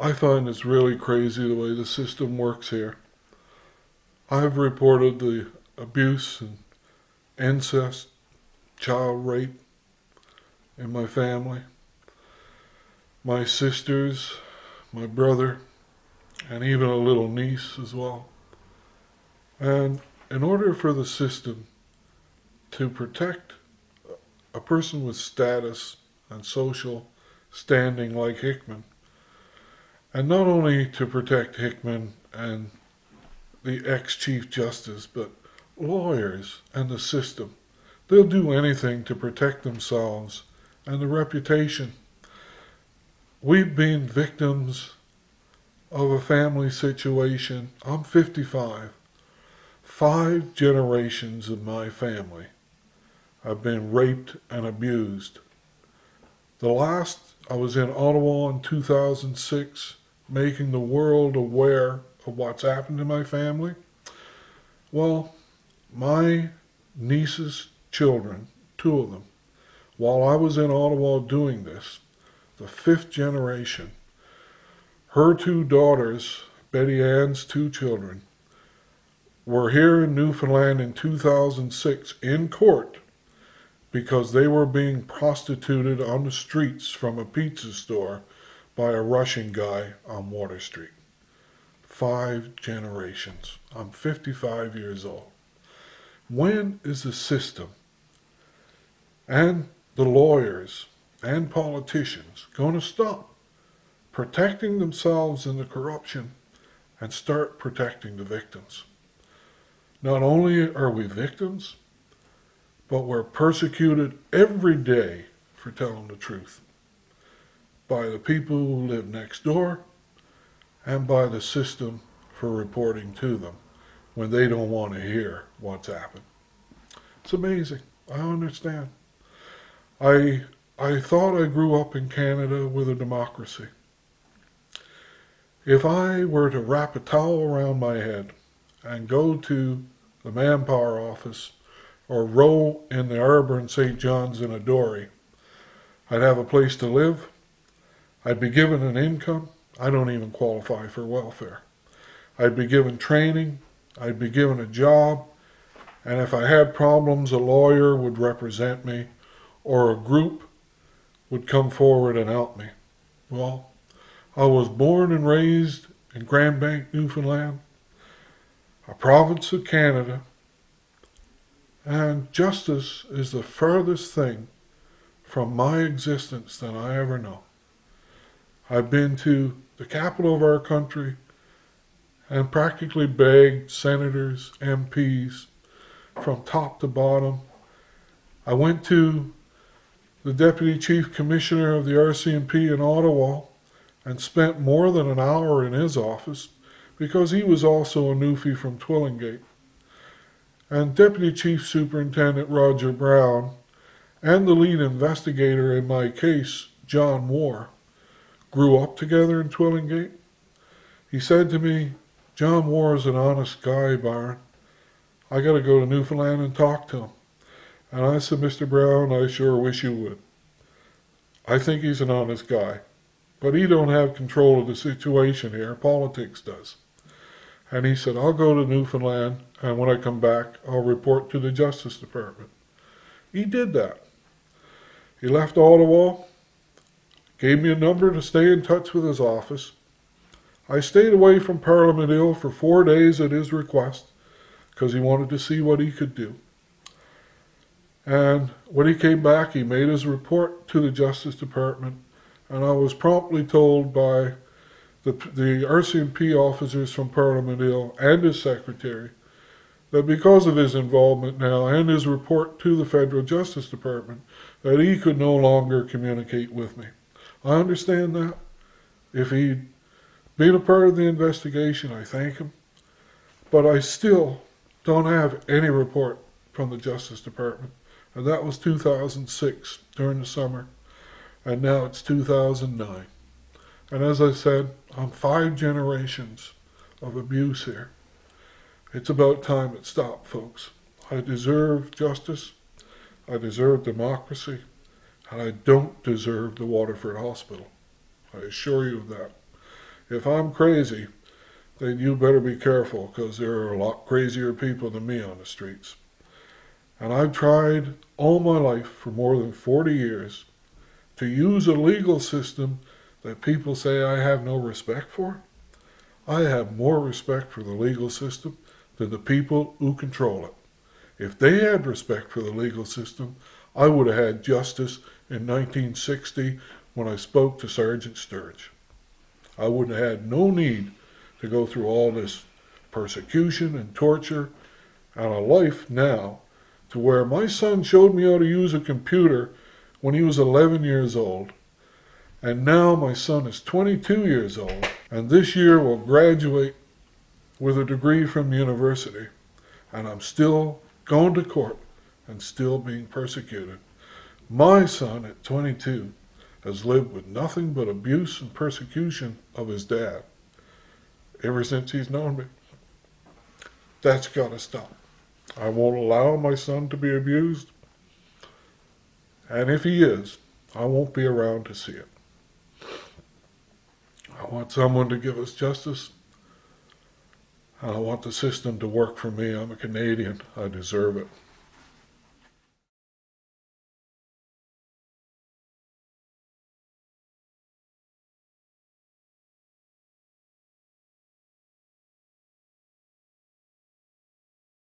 I find it's really crazy the way the system works here. I've reported the abuse and incest, child rape in my family. My sisters, my brother, and even a little niece as well. And in order for the system to protect a person with status and social standing like Hickman, and not only to protect Hickman and the ex-Chief Justice, but lawyers and the system, they'll do anything to protect themselves and the reputation. We've been victims of a family situation. I'm 55. 5 generations of my family have been raped and abused. The last, I was in Ottawa in 2006, making the world aware of what's happened to my family. Well, my niece's children, 2 of them, while I was in Ottawa doing this, the 5th generation, her 2 daughters, Betty Ann's 2 children, were here in Newfoundland in 2006 in court because they were being prostituted on the streets from a pizza store by a Russian guy on Water Street. 5 generations. I'm 55 years old. When is the system and the lawyers and politicians going to stop protecting themselves in the corruption and start protecting the victims? Not only are we victims, but we're persecuted every day for telling the truth by the people who live next door and by the system for reporting to them when they don't want to hear what's happened. It's amazing. I understand. I thought I grew up in Canada with a democracy. If I were to wrap a towel around my head and go to the manpower office or row in the Arbor and St. John's in a dory, I'd have a place to live. I'd be given an income. I don't even qualify for welfare. I'd be given training. I'd be given a job. And if I had problems, a lawyer would represent me or a group would come forward and help me. Well, I was born and raised in Grand Bank, Newfoundland, a province of Canada, and justice is the furthest thing from my existence than I ever know. I've been to the capital of our country and practically begged senators, MPs, from top to bottom. I went to the Deputy Chief Commissioner of the RCMP in Ottawa and spent more than an hour in his office because he was also a newfie from Twillingate. And Deputy Chief Superintendent Roger Brown and the lead investigator in my case, John Moore, grew up together in Twillingate. He said to me, "John Moore is an honest guy, Byron. I got to go to Newfoundland and talk to him." And I said, "Mr. Brown, I sure wish you would. I think he's an honest guy. But he don't have control of the situation here. Politics does." And he said, "I'll go to Newfoundland, and when I come back, I'll report to the Justice Department." He did that. He left Ottawa, gave me a number to stay in touch with his office. I stayed away from Parliament Hill for 4 days at his request because he wanted to see what he could do. And when he came back, he made his report to the Justice Department, and I was promptly told by the RCMP officers from Parliament Hill and his secretary that because of his involvement now and his report to the Federal Justice Department, that he could no longer communicate with me. I understand that. If he'd been a part of the investigation, I thank him. But I still don't have any report from the Justice Department. And that was 2006 during the summer. And now it's 2009. And as I said, I'm 5 generations of abuse here. It's about time it stopped, folks. I deserve justice. I deserve democracy. And I don't deserve the Waterford Hospital. I assure you of that. if I'm crazy, then you better be careful, because there are a lot crazier people than me on the streets. And I've tried all my life, for more than 40 years, to use a legal system that people say I have no respect for. I have more respect for the legal system than the people who control it. If they had respect for the legal system, I would have had justice in 1960 when I spoke to Sergeant Sturge. I would have had no need to go through all this persecution and torture and a life now to where my son showed me how to use a computer when he was 11 years old. And now my son is 22 years old, and this year will graduate with a degree from university. And I'm still going to court and still being persecuted. My son at 22 has lived with nothing but abuse and persecution of his dad ever since he's known me. That's got to stop. I won't allow my son to be abused. And if he is, I won't be around to see it. I want someone to give us justice. And I want the system to work for me. I'm a Canadian. I deserve it.